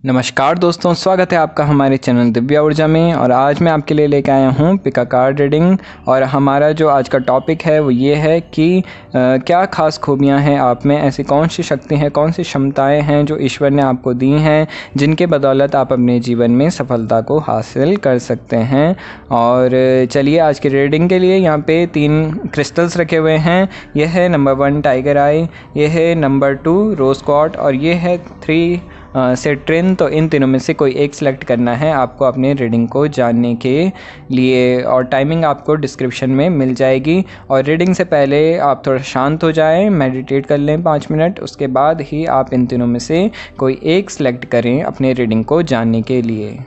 नमस्कार दोस्तों, स्वागत है आपका हमारे चैनल दिव्या ऊर्जा में। और आज मैं आपके लिए लेकर आया हूँ पिका कार्ड रीडिंग। और हमारा जो आज का टॉपिक है वो ये है कि क्या खास खूबियाँ हैं आप में, ऐसी कौन सी शक्ति हैं, कौन सी क्षमताएं हैं जो ईश्वर ने आपको दी हैं, जिनके बदौलत आप अपने जीवन में सफलता को हासिल कर सकते हैं। और चलिए आज की रीडिंग के लिए यहाँ पे 3 क्रिस्टल्स रखे हुए हैं। यह है नंबर 1 टाइगर आई, ये है नंबर 2 रोज क्वार्ट्ज और ये है 3 सिट्रिन। तो इन तीनों में से कोई एक सिलेक्ट करना है आपको अपने रीडिंग को जानने के लिए, और टाइमिंग आपको डिस्क्रिप्शन में मिल जाएगी। और रीडिंग से पहले आप थोड़ा शांत हो जाएं, मेडिटेट कर लें 5 मिनट, उसके बाद ही आप इन तीनों में से कोई एक सिलेक्ट करें अपने रीडिंग को जानने के लिए।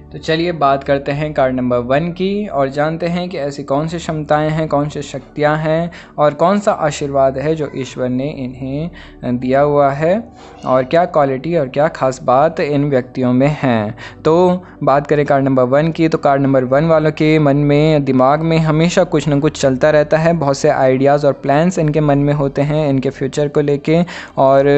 तो चलिए बात करते हैं कार्ड नंबर 1 की और जानते हैं कि ऐसी कौन सी क्षमताएं हैं, कौन सी शक्तियां हैं और कौन सा आशीर्वाद है जो ईश्वर ने इन्हें दिया हुआ है, और क्या क्वालिटी और क्या खास बात इन व्यक्तियों में हैं। तो बात करें कार्ड नंबर 1 की, तो कार्ड नंबर 1 वालों के मन में, दिमाग में हमेशा कुछ ना कुछ चलता रहता है। बहुत से आइडियाज़ और प्लान्स इनके मन में होते हैं इनके फ्यूचर को लेके, और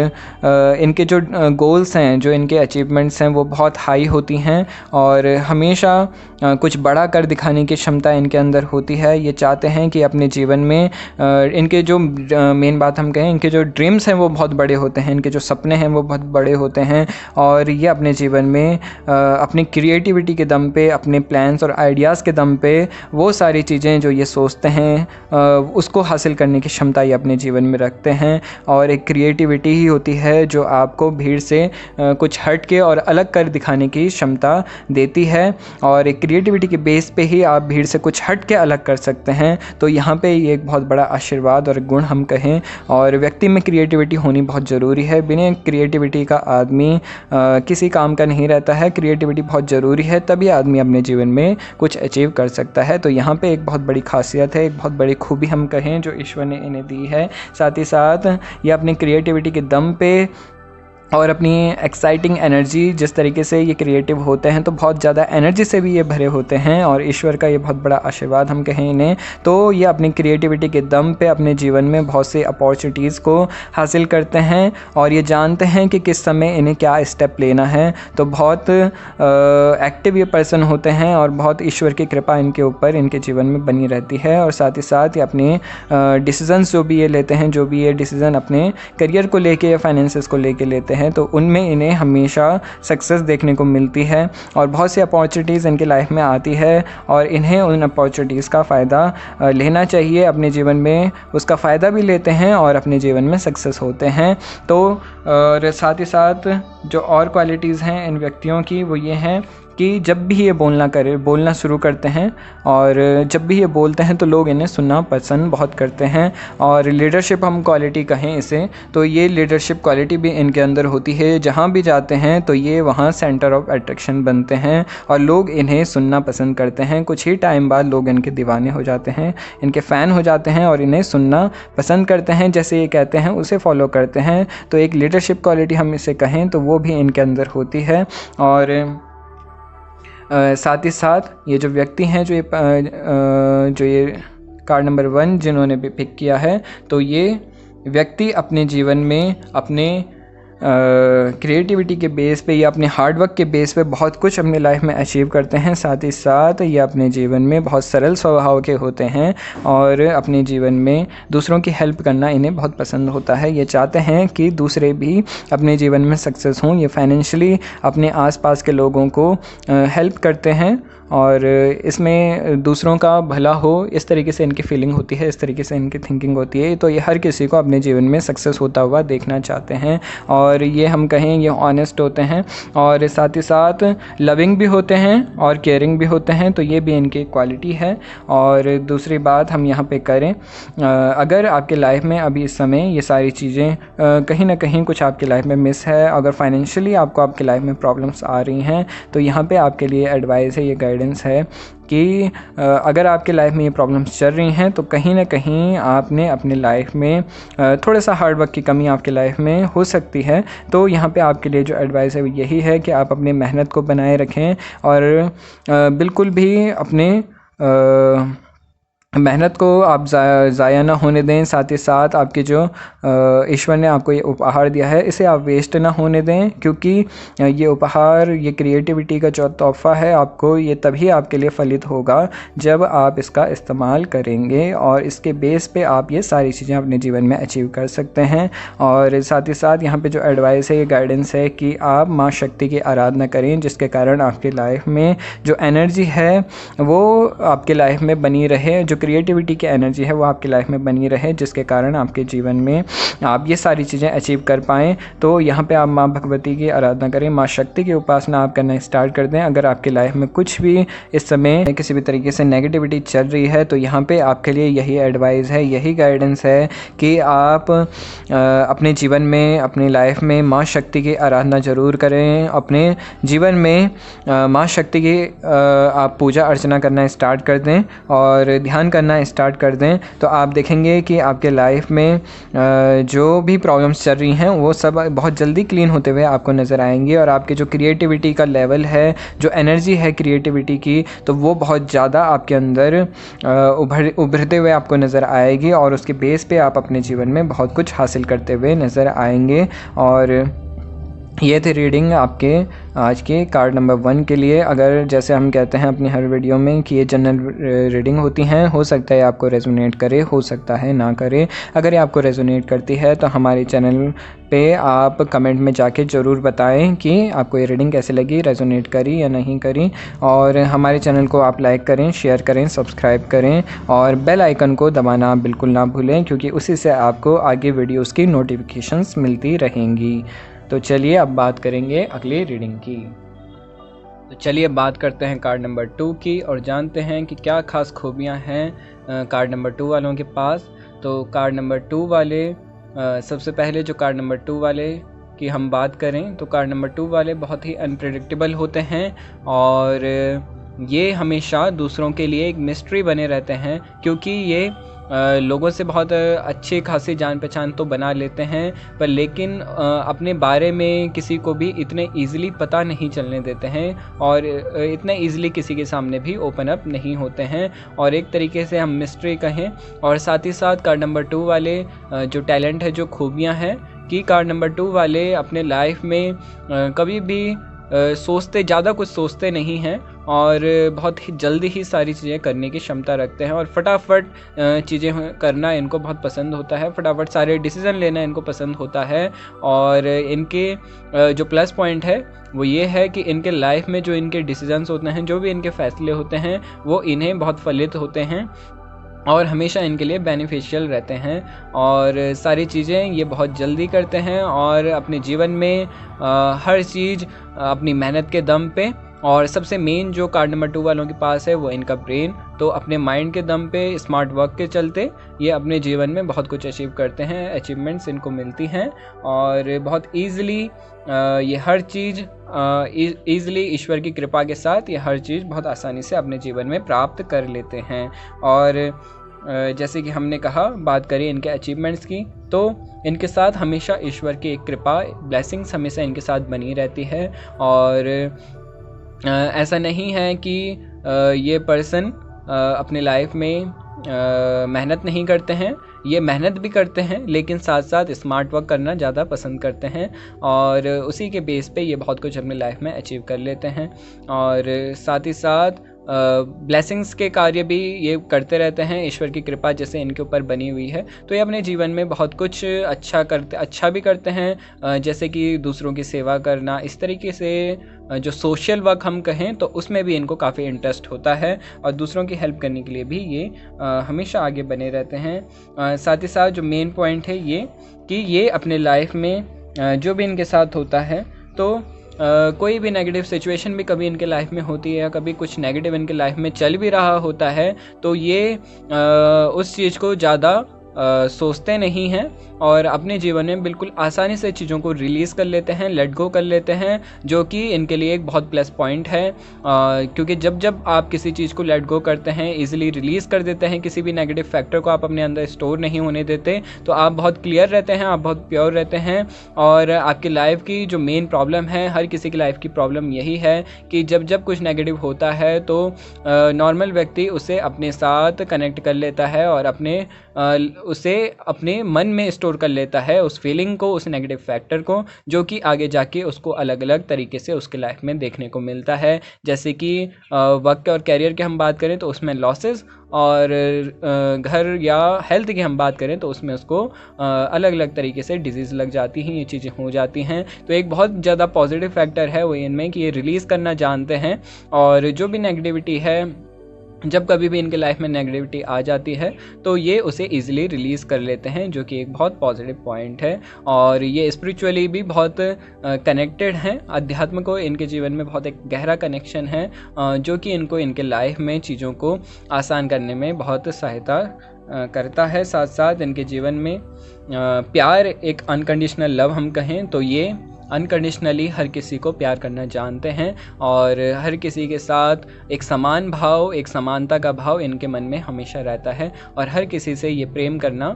इनके जो गोल्स हैं, जो इनके अचीवमेंट्स हैं वो बहुत हाई होती हैं और हमेशा कुछ बड़ा कर दिखाने की क्षमता इनके अंदर होती है। ये चाहते हैं कि अपने जीवन में इनके जो मेन बात हम कहें, इनके जो ड्रीम्स हैं वो बहुत बड़े होते हैं, इनके जो सपने हैं वो बहुत बड़े होते हैं। और ये अपने जीवन में अपनी क्रिएटिविटी के दम पे, अपने प्लान्स और आइडियाज़ के दम पे वो सारी चीज़ें जो ये सोचते हैं उसको हासिल करने की क्षमता ये अपने जीवन में रखते हैं। और एक क्रिएटिविटी ही होती है जो आपको भीड़ से कुछ हट के और अलग कर दिखाने की क्षमता देती है, और एक क्रिएटिविटी के बेस पे ही आप भीड़ से कुछ हट के अलग कर सकते हैं। तो यहाँ पे ये एक बहुत बड़ा आशीर्वाद और गुण हम कहें। और व्यक्ति में क्रिएटिविटी होनी बहुत ज़रूरी है। बिना क्रिएटिविटी का आदमी किसी काम का नहीं रहता है। क्रिएटिविटी बहुत ज़रूरी है, तभी आदमी अपने जीवन में कुछ अचीव कर सकता है। तो यहाँ पे एक बहुत बड़ी खासियत है, एक बहुत बड़ी खूबी हम कहें जो ईश्वर ने इन्हें दी है। साथ ही साथ ये अपनी क्रिएटिविटी के दम पे और अपनी एक्साइटिंग एनर्जी, जिस तरीके से ये क्रिएटिव होते हैं तो बहुत ज़्यादा एनर्जी से भी ये भरे होते हैं, और ईश्वर का ये बहुत बड़ा आशीर्वाद हम कहें इन्हें। तो ये अपनी क्रिएटिविटी के दम पे अपने जीवन में बहुत सी अपॉर्चुनिटीज़ को हासिल करते हैं, और ये जानते हैं कि किस समय इन्हें क्या स्टेप लेना है। तो बहुत एक्टिव ये पर्सन होते हैं, और बहुत ईश्वर की कृपा इनके ऊपर, इनके जीवन में बनी रहती है। और साथ ही साथ ये अपने डिसीजंस जो भी ये लेते हैं, जो भी ये डिसीज़न अपने करियर को लेके या फाइनेंसेस को लेके लेते हैं, तो उनमें इन्हें हमेशा सक्सेस देखने को मिलती है। और बहुत सी अपॉर्चुनिटीज़ इनके लाइफ में आती है, और इन्हें उन अपॉर्चुनिटीज़ का फ़ायदा लेना चाहिए। अपने जीवन में उसका फ़ायदा भी लेते हैं और अपने जीवन में सक्सेस होते हैं। तो और साथ ही साथ जो और क्वालिटीज़ हैं इन व्यक्तियों की वो ये हैं कि जब भी ये बोलना शुरू करते हैं, और जब भी ये बोलते हैं तो लोग इन्हें सुनना पसंद बहुत करते हैं। और लीडरशिप हम क्वालिटी कहें इसे, तो ये लीडरशिप क्वालिटी भी इनके अंदर होती है। जहाँ भी जाते हैं तो ये वहाँ सेंटर ऑफ अट्रैक्शन बनते हैं, और लोग इन्हें सुनना पसंद करते हैं। कुछ ही टाइम बाद लोग इनके दीवाने हो जाते हैं, इनके फ़ैन हो जाते हैं, और इन्हें सुनना पसंद करते हैं। जैसे ये कहते हैं उसे फॉलो करते हैं। तो एक लीडरशिप क्वालिटी हम इसे कहें तो वो भी इनके अंदर होती है। और साथ ही साथ ये जो व्यक्ति हैं, जो ये कार्ड नंबर 1 जिन्होंने भी पिक किया है, तो ये व्यक्ति अपने जीवन में अपने क्रिएटिविटी के बेस पे या अपने हार्डवर्क के बेस पे बहुत कुछ अपनी लाइफ में अचीव करते हैं। साथ ही साथ ये अपने जीवन में बहुत सरल स्वभाव के होते हैं, और अपने जीवन में दूसरों की हेल्प करना इन्हें बहुत पसंद होता है। ये चाहते हैं कि दूसरे भी अपने जीवन में सक्सेस हों। ये फाइनेंशियली अपने आसपास के लोगों को हेल्प करते हैं, और इसमें दूसरों का भला हो, इस तरीके से इनकी फीलिंग होती है, इस तरीके से इनकी थिंकिंग होती है। तो ये हर किसी को अपने जीवन में सक्सेस होता हुआ देखना चाहते हैं, और ये हम कहें ये ऑनेस्ट होते हैं, और साथ ही साथ लविंग भी होते हैं और केयरिंग भी होते हैं। तो ये भी इनकी क्वालिटी है। और दूसरी बात हम यहाँ पे करें, अगर आपके लाइफ में अभी इस समय ये सारी चीज़ें कहीं ना कहीं कुछ आपकी लाइफ में मिस है, अगर फाइनेंशियली आपको आपकी लाइफ में प्रॉब्लम्स आ रही हैं, तो यहाँ पे आपके लिए एडवाइस है, ये गाइडेंस है कि अगर आपके लाइफ में ये प्रॉब्लम्स चल रही हैं तो कहीं ना कहीं आपने अपने लाइफ में थोड़ा सा हार्ड वर्क की कमी आपके लाइफ में हो सकती है। तो यहाँ पे आपके लिए जो एडवाइस है वो यही है कि आप अपनी मेहनत को बनाए रखें, और बिल्कुल भी अपने मेहनत को आप ज़ाया ना होने दें। साथ ही साथ आपके जो ईश्वर ने आपको ये उपहार दिया है इसे आप वेस्ट ना होने दें, क्योंकि ये उपहार, ये क्रिएटिविटी का जो तोहफ़ा है आपको, ये तभी आपके लिए फलित होगा जब आप इसका इस्तेमाल करेंगे, और इसके बेस पे आप ये सारी चीज़ें अपने जीवन में अचीव कर सकते हैं। और साथ ही साथ यहाँ पे जो एडवाइस है, ये गाइडेंस है कि आप माँ शक्ति की आराधना करें, जिसके कारण आपकी लाइफ में जो एनर्जी है वो आपके लाइफ में बनी रहे, जो क्रिएटिविटी की एनर्जी है वो आपकी लाइफ में बनी रहे, जिसके कारण आपके जीवन में आप ये सारी चीज़ें अचीव कर पाएँ। तो यहाँ पे आप माँ भगवती की आराधना करें, माँ शक्ति की उपासना आप करना स्टार्ट कर दें। अगर आपकी लाइफ में कुछ भी इस समय किसी भी तरीके से नेगेटिविटी चल रही है तो यहाँ पे आपके लिए यही एडवाइस है, यही गाइडेंस है कि आप अपने जीवन में, अपनी लाइफ में माँ शक्ति की आराधना ज़रूर करें। अपने जीवन में माँ शक्ति की आप पूजा अर्चना करना स्टार्ट कर दें और ध्यान करना स्टार्ट कर दें, तो आप देखेंगे कि आपके लाइफ में जो भी प्रॉब्लम्स चल रही हैं वो सब बहुत जल्दी क्लीन होते हुए आपको नज़र आएंगे, और आपके जो क्रिएटिविटी का लेवल है, जो एनर्जी है क्रिएटिविटी की, तो वो बहुत ज़्यादा आपके अंदर उभरते हुए आपको नज़र आएगी, और उसके बेस पे आप अपने जीवन में बहुत कुछ हासिल करते हुए नज़र आएंगे। और ये थी रीडिंग आपके आज के कार्ड नंबर 1 के लिए। अगर जैसे हम कहते हैं अपनी हर वीडियो में कि ये जनरल रीडिंग होती हैं, हो सकता है आपको रेजोनेट करे, हो सकता है ना करे। अगर ये आपको रेजोनेट करती है तो हमारे चैनल पे आप कमेंट में जाके ज़रूर बताएं कि आपको ये रीडिंग कैसे लगी, रेजोनेट करी या नहीं करी। और हमारे चैनल को आप लाइक करें, शेयर करें, सब्सक्राइब करें, और बेल आइकन को दबाना बिल्कुल ना भूलें, क्योंकि उसी से आपको आगे वीडियोज़ की नोटिफिकेशंस मिलती रहेंगी। तो चलिए अब बात करेंगे अगली रीडिंग की। तो चलिए बात करते हैं कार्ड नंबर 2 की और जानते हैं कि क्या खास खूबियां हैं कार्ड नंबर 2 वालों के पास। तो कार्ड नंबर 2 वाले, सबसे पहले जो कार्ड नंबर 2 वाले की हम बात करें तो कार्ड नंबर 2 वाले बहुत ही अनप्रेडिक्टेबल होते हैं, और ये हमेशा दूसरों के लिए एक मिस्ट्री बने रहते हैं, क्योंकि ये लोगों से बहुत अच्छी खासी जान पहचान तो बना लेते हैं, पर लेकिन अपने बारे में किसी को भी इतने इजीली पता नहीं चलने देते हैं, और इतने इजीली किसी के सामने भी ओपन अप नहीं होते हैं, और एक तरीके से हम मिस्ट्री कहें। और साथ ही साथ कार्ड नंबर 2 वाले जो टैलेंट है, जो खूबियां हैं, कि कार्ड नंबर 2 वाले अपने लाइफ में कभी भी ज़्यादा कुछ सोचते नहीं हैं, और बहुत ही जल्दी ही सारी चीज़ें करने की क्षमता रखते हैं, और फटाफट चीज़ें करना इनको बहुत पसंद होता है, फटाफट सारे डिसीज़न लेना इनको पसंद होता है। और इनके जो प्लस पॉइंट है वो ये है कि इनके लाइफ में जो इनके डिसीजंस होते हैं, जो भी इनके फैसले होते हैं, वो इन्हें बहुत फलित होते हैं और हमेशा इनके लिए बेनिफिशियल रहते हैं, और सारी चीज़ें ये बहुत जल्दी करते हैं, और अपने जीवन में हर चीज़ अपनी मेहनत के दम पे। और सबसे मेन जो कार्ड नंबर 2 वालों के पास है वो इनका ब्रेन, तो अपने माइंड के दम पे, स्मार्ट वर्क के चलते ये अपने जीवन में बहुत कुछ अचीव करते हैं, अचीवमेंट्स इनको मिलती हैं, और बहुत ईज़िली ये हर चीज़ ईज़िली ईश्वर की कृपा के साथ ये हर चीज़ बहुत आसानी से अपने जीवन में प्राप्त कर लेते हैं। और जैसे कि हमने कहा, बात करें इनके अचीवमेंट्स की, तो इनके साथ हमेशा ईश्वर की एक कृपा, ब्लेसिंग्स हमेशा इनके साथ बनी रहती है। और ऐसा नहीं है कि ये पर्सन अपने लाइफ में मेहनत नहीं करते हैं, ये मेहनत भी करते हैं, लेकिन साथ साथ स्मार्ट वर्क करना ज़्यादा पसंद करते हैं, और उसी के बेस पे ये बहुत कुछ अपनी लाइफ में अचीव कर लेते हैं। और साथ ही साथ ब्लेसिंग्स के कार्य भी ये करते रहते हैं, ईश्वर की कृपा जैसे इनके ऊपर बनी हुई है, तो ये अपने जीवन में बहुत कुछ अच्छा भी करते हैं, जैसे कि दूसरों की सेवा करना, इस तरीके से जो सोशल वर्क हम कहें तो उसमें भी इनको काफ़ी इंटरेस्ट होता है, और दूसरों की हेल्प करने के लिए भी ये हमेशा आगे बने रहते हैं। साथ ही साथ जो मेन पॉइंट है ये कि ये अपने लाइफ में जो भी इनके साथ होता है, तो कोई भी नेगेटिव सिचुएशन भी कभी इनके लाइफ में होती है, या कभी कुछ नेगेटिव इनके लाइफ में चल भी रहा होता है, तो ये उस चीज़ को ज़्यादा सोचते नहीं हैं और अपने जीवन में बिल्कुल आसानी से चीज़ों को रिलीज़ कर लेते हैं, लेट गो कर लेते हैं, जो कि इनके लिए एक बहुत प्लस पॉइंट है। क्योंकि जब जब आप किसी चीज़ को लेट गो करते हैं, इजीली रिलीज़ कर देते हैं, किसी भी नेगेटिव फैक्टर को आप अपने अंदर स्टोर नहीं होने देते, तो आप बहुत क्लियर रहते हैं, आप बहुत प्योर रहते हैं। और आपकी लाइफ की जो मेन प्रॉब्लम है, हर किसी की लाइफ की प्रॉब्लम यही है कि जब जब कुछ नेगेटिव होता है तो नॉर्मल व्यक्ति उसे अपने साथ कनेक्ट कर लेता है और उसे अपने मन में स्टोर कर लेता है, उस फीलिंग को, उस नेगेटिव फैक्टर को, जो कि आगे जाके उसको अलग अलग तरीके से उसके लाइफ में देखने को मिलता है। जैसे कि वर्क और कैरियर की हम बात करें तो उसमें लॉसेस, और घर या हेल्थ की हम बात करें तो उसमें उसको अलग अलग तरीके से डिजीज़ लग जाती हैं, ये चीज़ें हो जाती हैं। तो एक बहुत ज़्यादा पॉजिटिव फैक्टर है वो इनमें कि ये रिलीज़ करना जानते हैं, और जो भी नेगेटिविटी है, जब कभी भी इनके लाइफ में नेगेटिविटी आ जाती है तो ये उसे इजीली रिलीज़ कर लेते हैं, जो कि एक बहुत पॉजिटिव पॉइंट है। और ये स्पिरिचुअली भी बहुत कनेक्टेड हैं, अध्यात्म को इनके जीवन में बहुत एक गहरा कनेक्शन है, जो कि इनको इनके लाइफ में चीज़ों को आसान करने में बहुत सहायता करता है। साथ साथ इनके जीवन में प्यार, एक अनकंडीशनल लव हम कहें तो ये अनकंडीशनली हर किसी को प्यार करना जानते हैं, और हर किसी के साथ एक समान भाव, एक समानता का भाव इनके मन में हमेशा रहता है, और हर किसी से ये प्रेम करना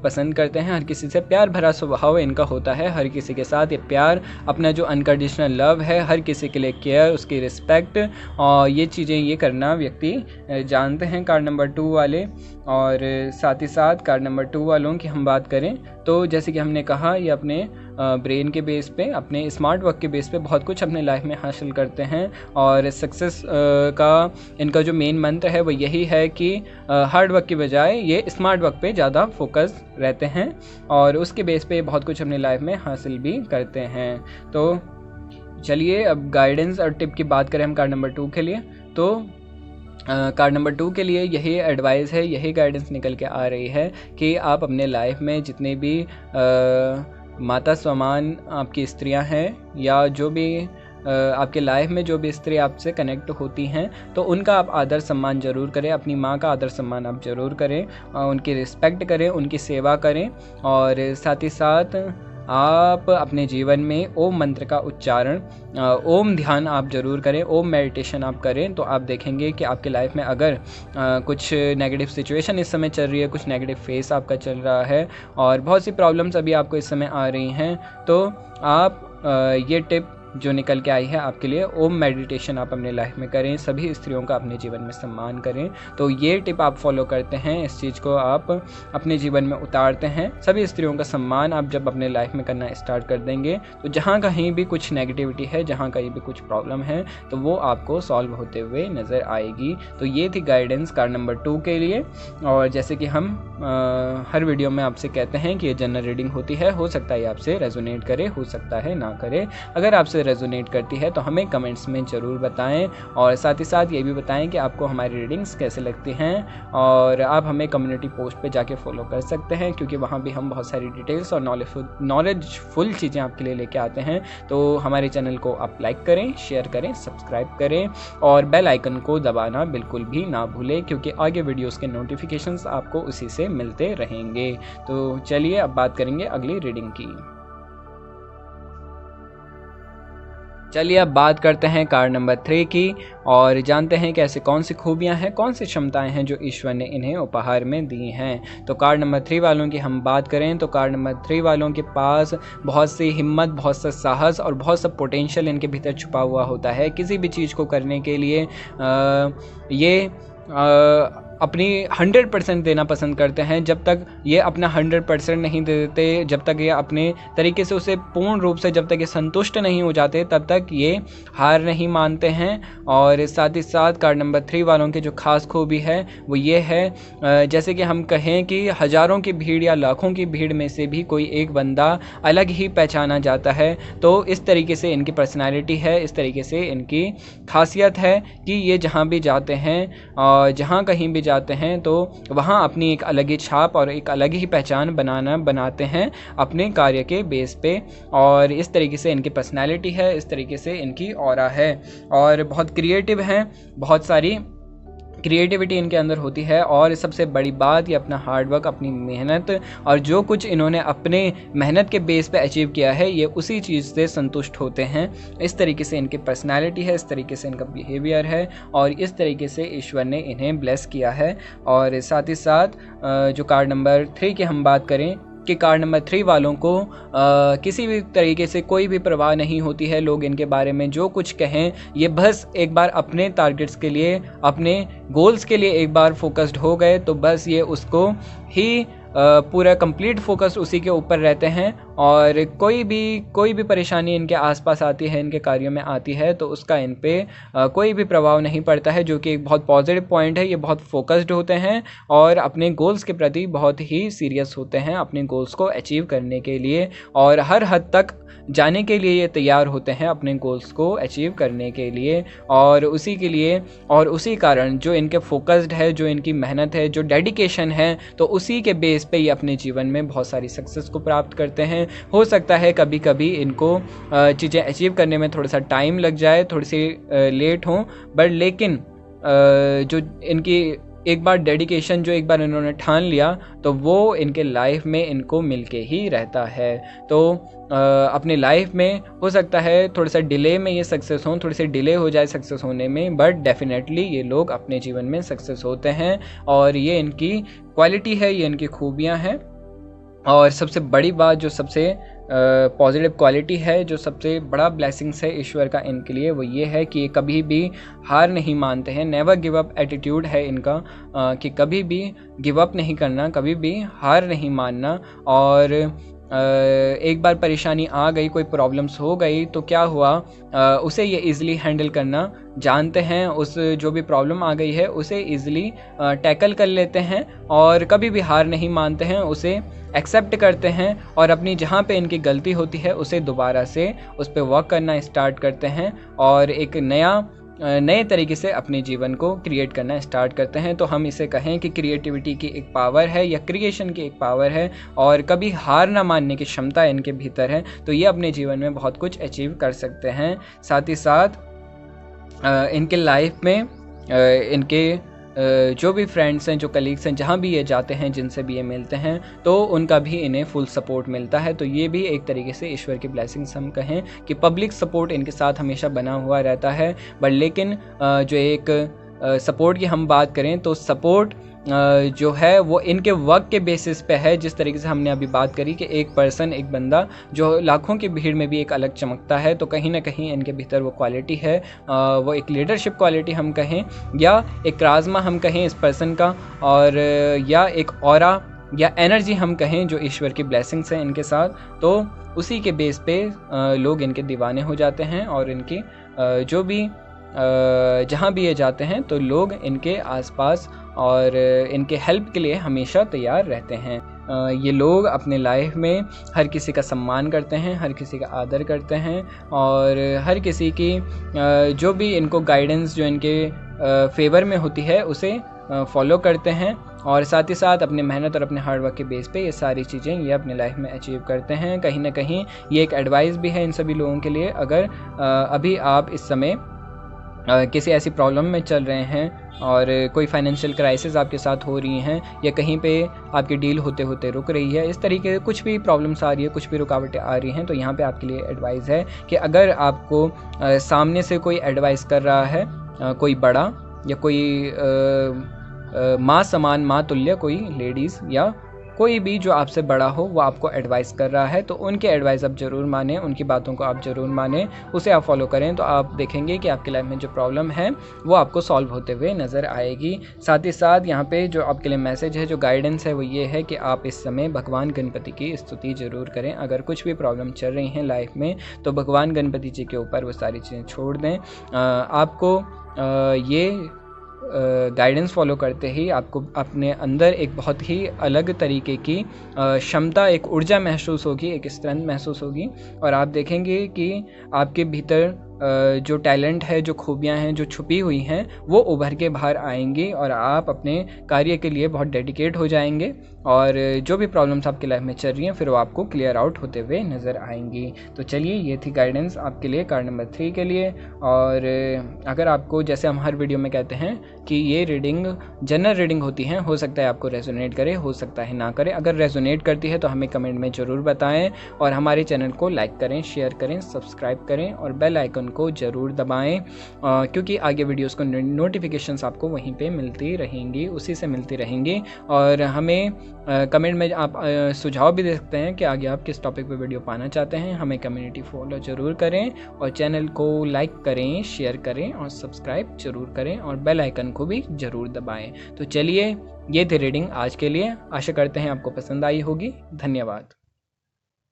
पसंद करते हैं, हर किसी से प्यार भरा स्वभाव इनका होता है। हर किसी के साथ ये प्यार, अपना जो अनकंडीशनल लव है, हर किसी के लिए केयर, उसकी रिस्पेक्ट, और ये चीज़ें ये करना व्यक्ति जानते हैं, कार्ड नंबर 2 वाले। और साथ ही साथ कार्ड नंबर 2 वालों की हम बात करें तो जैसे कि हमने कहा, ये अपने ब्रेन के बेस पे, अपने स्मार्ट वर्क के बेस पे बहुत कुछ अपने लाइफ में हासिल करते हैं, और सक्सेस का इनका जो मेन मंत्र है वो यही है कि हार्ड वर्क की बजाय ये स्मार्ट वर्क पे ज़्यादा फोकस रहते हैं, और उसके बेस पे बहुत कुछ अपनी लाइफ में हासिल भी करते हैं। तो चलिए अब गाइडेंस और टिप की बात करें हम कार्ड नंबर 2 के लिए, तो कार्ड नंबर 2 के लिए यही एडवाइस है, यही गाइडेंस निकल के आ रही है कि आप अपने लाइफ में जितने भी माता समान आपकी स्त्रियां हैं, या जो भी आपके लाइफ में जो भी स्त्री आपसे कनेक्ट होती हैं, तो उनका आप आदर सम्मान ज़रूर करें। अपनी माँ का आदर सम्मान आप ज़रूर करें, उनकी रिस्पेक्ट करें, उनकी सेवा करें, और साथ ही साथ आप अपने जीवन में ओम मंत्र का उच्चारण, ओम ध्यान आप ज़रूर करें, ओम मेडिटेशन आप करें, तो आप देखेंगे कि आपके लाइफ में अगर कुछ नेगेटिव सिचुएशन इस समय चल रही है, कुछ नेगेटिव फेस आपका चल रहा है, और बहुत सी प्रॉब्लम्स अभी आपको इस समय आ रही हैं, तो आप ये टिप जो निकल के आई है आपके लिए, ओम मेडिटेशन आप अपने लाइफ में करें, सभी स्त्रियों का अपने जीवन में सम्मान करें। तो ये टिप आप फॉलो करते हैं, इस चीज़ को आप अपने जीवन में उतारते हैं, सभी स्त्रियों का सम्मान आप जब अपने लाइफ में करना स्टार्ट कर देंगे, तो जहाँ कहीं भी कुछ नेगेटिविटी है, जहाँ कहीं भी कुछ प्रॉब्लम है, तो वो आपको सॉल्व होते हुए नज़र आएगी। तो ये थी गाइडेंस कार्ड नंबर 2 के लिए। और जैसे कि हम हर वीडियो में आपसे कहते हैं कि ये जनरल रीडिंग होती है, हो सकता है आपसे रेजोनेट करे, हो सकता है ना करे। अगर आपसे रेजोनेट करती है तो हमें कमेंट्स में ज़रूर बताएं, और साथ ही साथ ये भी बताएं कि आपको हमारी रीडिंग्स कैसे लगती हैं। और आप हमें कम्युनिटी पोस्ट पे जाके फॉलो कर सकते हैं, क्योंकि वहाँ भी हम बहुत सारी डिटेल्स और नॉलेजफुल चीज़ें आपके लिए लेके आते हैं। तो हमारे चैनल को आप लाइक करें, शेयर करें, सब्सक्राइब करें, और बेल आइकन को दबाना बिल्कुल भी ना भूलें, क्योंकि आगे वीडियोज़ के नोटिफिकेशंस आपको उसी से मिलते रहेंगे। तो चलिए अब बात करेंगे अगली रीडिंग की। चलिए अब बात करते हैं कार्ड नंबर 3 की, और जानते हैं कि ऐसे कौन सी खूबियां हैं, कौन सी क्षमताएं हैं जो ईश्वर ने इन्हें उपहार में दी हैं। तो कार्ड नंबर 3 वालों की हम बात करें तो कार्ड नंबर 3 वालों के पास बहुत सी हिम्मत, बहुत सा साहस और बहुत सा पोटेंशियल इनके भीतर छुपा हुआ होता है। किसी भी चीज़ को करने के लिए ये अपनी 100% देना पसंद करते हैं। जब तक ये अपना 100% नहीं दे देते, जब तक ये अपने तरीके से उसे पूर्ण रूप से, जब तक ये संतुष्ट नहीं हो जाते, तब तक ये हार नहीं मानते हैं। और साथ ही साथ कार्ड नंबर 3 वालों की जो खास खूबी है वो ये है, जैसे कि हम कहें कि हज़ारों की भीड़ या लाखों की भीड़ में से भी कोई एक बंदा अलग ही पहचाना जाता है। तो इस तरीके से इनकी पर्सनैलिटी है, इस तरीके से इनकी खासियत है कि ये जहाँ भी जाते हैं और जहाँ कहीं भी जाते हैं तो वहाँ अपनी एक अलग ही छाप और एक अलग ही पहचान बनाते हैं अपने कार्य के बेस पे। और इस तरीके से इनकी पर्सनैलिटी है, इस तरीके से इनकी ऑरा है, और बहुत क्रिएटिव हैं, बहुत सारी क्रिएटिविटी इनके अंदर होती है, और सबसे बड़ी बात ये अपना हार्डवर्क, अपनी मेहनत और जो कुछ इन्होंने अपने मेहनत के बेस पे अचीव किया है ये उसी चीज़ से संतुष्ट होते हैं। इस तरीके से इनकी पर्सनालिटी है, इस तरीके से इनका बिहेवियर है, और इस तरीके से ईश्वर ने इन्हें ब्लेस किया है। और साथ ही साथ जो कार्ड नंबर 3 की हम बात करें कि कार्ड नंबर 3 वालों को किसी भी तरीके से कोई भी परवाह नहीं होती है। लोग इनके बारे में जो कुछ कहें, ये बस एक बार अपने टारगेट्स के लिए, अपने गोल्स के लिए एक बार फोकस्ड हो गए तो बस ये उसको ही पूरा कंप्लीट फोकस उसी के ऊपर रहते हैं। और कोई भी परेशानी इनके आसपास आती है, इनके कार्यों में आती है, तो उसका इन पे कोई भी प्रभाव नहीं पड़ता है, जो कि एक बहुत पॉजिटिव पॉइंट है। ये बहुत फोकस्ड होते हैं और अपने गोल्स के प्रति बहुत ही सीरियस होते हैं, अपने गोल्स को अचीव करने के लिए, और हर हद तक जाने के लिए ये तैयार होते हैं अपने गोल्स को अचीव करने के लिए। और उसी के लिए और उसी कारण जो इनके फोकस्ड है, जो इनकी मेहनत है, जो डेडिकेशन है, तो उसी के बेस पे ये अपने जीवन में बहुत सारी सक्सेस को प्राप्त करते हैं। हो सकता है कभी कभी इनको चीज़ें अचीव करने में थोड़ा सा टाइम लग जाए, थोड़ी सी लेट हों, बट लेकिन जो इनकी एक बार डेडिकेशन, जो एक बार इन्होंने ठान लिया, तो वो इनके लाइफ में इनको मिलके ही रहता है। तो अपनी लाइफ में हो सकता है थोड़ा सा डिले में ये सक्सेस हों, थोड़ी सी डिले हो जाए सक्सेस होने में, बट डेफिनेटली ये लोग अपने जीवन में सक्सेस होते हैं, और ये इनकी क्वालिटी है, ये इनकी खूबियाँ हैं। और सबसे बड़ी बात, जो सबसे पॉजिटिव क्वालिटी है, जो सबसे बड़ा ब्लेसिंग्स है ईश्वर का इनके लिए, वो ये है कि ये कभी भी हार नहीं मानते हैं। नेवर गिव अप एटीट्यूड है इनका, कि कभी भी गिव अप नहीं करना, कभी भी हार नहीं मानना। और एक बार परेशानी आ गई, कोई प्रॉब्लम्स हो गई, तो क्या हुआ, उसे ये इजीली हैंडल करना जानते हैं। उस जो भी प्रॉब्लम आ गई है उसे इजीली टैकल कर लेते हैं, और कभी भी हार नहीं मानते हैं, उसे एक्सेप्ट करते हैं, और अपनी जहाँ पे इनकी गलती होती है उसे दोबारा से उस पर वर्क करना स्टार्ट करते हैं, और एक नए तरीके से अपने जीवन को क्रिएट करना स्टार्ट करते हैं। तो हम इसे कहें कि क्रिएटिविटी की एक पावर है, या क्रिएशन की एक पावर है, और कभी हार ना मानने की क्षमता इनके भीतर है। तो ये अपने जीवन में बहुत कुछ अचीव कर सकते हैं। साथ ही साथ इनके लाइफ में इनके जो भी फ्रेंड्स हैं, जो कलीग्स हैं, जहाँ भी ये जाते हैं, जिनसे भी ये मिलते हैं, तो उनका भी इन्हें फुल सपोर्ट मिलता है। तो ये भी एक तरीके से ईश्वर की ब्लेसिंग्स हम कहें कि पब्लिक सपोर्ट इनके साथ हमेशा बना हुआ रहता है। बट लेकिन जो एक सपोर्ट की हम बात करें, तो सपोर्ट जो है वो इनके वर्क के बेसिस पे है। जिस तरीके से हमने अभी बात करी कि एक पर्सन, एक बंदा जो लाखों की भीड़ में भी एक अलग चमकता है, तो कहीं ना कहीं इनके भीतर वो क्वालिटी है, वो एक लीडरशिप क्वालिटी हम कहें, या एक कारिज़मा हम कहें इस पर्सन का, और या एक ऑरा या एनर्जी हम कहें, जो ईश्वर की ब्लेसिंग्स हैं इनके साथ। तो उसी के बेस पे लोग इनके दीवाने हो जाते हैं, और इनकी जो भी जहाँ भी ये जाते हैं तो लोग इनके आसपास और इनके हेल्प के लिए हमेशा तैयार रहते हैं। ये लोग अपने लाइफ में हर किसी का सम्मान करते हैं, हर किसी का आदर करते हैं, और हर किसी की जो भी इनको गाइडेंस जो इनके फेवर में होती है उसे फॉलो करते हैं। और साथ ही साथ अपने मेहनत और अपने हार्डवर्क के बेस पे ये सारी चीज़ें ये अपने लाइफ में अचीव करते हैं। कहीं ना कहीं ये एक एडवाइस भी है इन सभी लोगों के लिए। अगर अभी आप इस समय किसी ऐसी प्रॉब्लम में चल रहे हैं और कोई फाइनेंशियल क्राइसिस आपके साथ हो रही हैं, या कहीं पे आपकी डील होते होते रुक रही है, इस तरीके से कुछ भी प्रॉब्लम्स आ रही है, कुछ भी रुकावटें आ रही हैं, तो यहाँ पे आपके लिए एडवाइस है कि अगर आपको सामने से कोई एडवाइस कर रहा है, कोई बड़ा या कोई माँ समान, माँ तुल्य कोई लेडीज़ या कोई भी जो आपसे बड़ा हो, वो आपको एडवाइस कर रहा है, तो उनके एडवाइस आप ज़रूर मानें, उनकी बातों को आप ज़रूर मानें, उसे आप फॉलो करें। तो आप देखेंगे कि आपकी लाइफ में जो प्रॉब्लम है वो आपको सॉल्व होते हुए नज़र आएगी। साथ ही साथ यहाँ पे जो आपके लिए मैसेज है, जो गाइडेंस है, वो ये है कि आप इस समय भगवान गणपति की स्तुति ज़रूर करें। अगर कुछ भी प्रॉब्लम चल रही हैं लाइफ में, तो भगवान गणपति जी के ऊपर वो सारी चीज़ें छोड़ दें। आपको ये गाइडेंस फॉलो करते ही आपको अपने अंदर एक बहुत ही अलग तरीके की क्षमता, एक ऊर्जा महसूस होगी, एक स्ट्रेंथ महसूस होगी, और आप देखेंगे कि आपके भीतर जो टैलेंट है, जो खूबियाँ हैं, जो छुपी हुई हैं, वो उभर के बाहर आएंगी और आप अपने कार्य के लिए बहुत डेडिकेट हो जाएंगे और जो भी प्रॉब्लम्स आपकी लाइफ में चल रही हैं फिर वो आपको क्लियर आउट होते हुए नज़र आएंगी। तो चलिए, ये थी गाइडेंस आपके लिए कार्ड नंबर 3 के लिए। और अगर आपको, जैसे हम हर वीडियो में कहते हैं कि ये रीडिंग जनरल रीडिंग होती है, हो सकता है आपको रेजोनेट करे, हो सकता है ना करे। अगर रेजोनेट करती है तो हमें कमेंट में ज़रूर बताएं और हमारे चैनल को लाइक करें, शेयर करें, सब्सक्राइब करें और बेल आइकन को ज़रूर दबाएं, क्योंकि आगे वीडियोस को नोटिफिकेशंस आपको वहीं पे मिलती रहेंगी, उसी से मिलती रहेंगी। और हमें कमेंट में आप सुझाव भी दे सकते हैं कि आगे आप किस टॉपिक पे वीडियो पाना चाहते हैं। हमें कम्युनिटी फॉलो ज़रूर करें और चैनल को लाइक करें, शेयर करें और सब्सक्राइब ज़रूर करें और बेल आइकन को भी ज़रूर दबाएं। तो चलिए, ये थी रीडिंग आज के लिए। आशा करते हैं आपको पसंद आई होगी। धन्यवाद।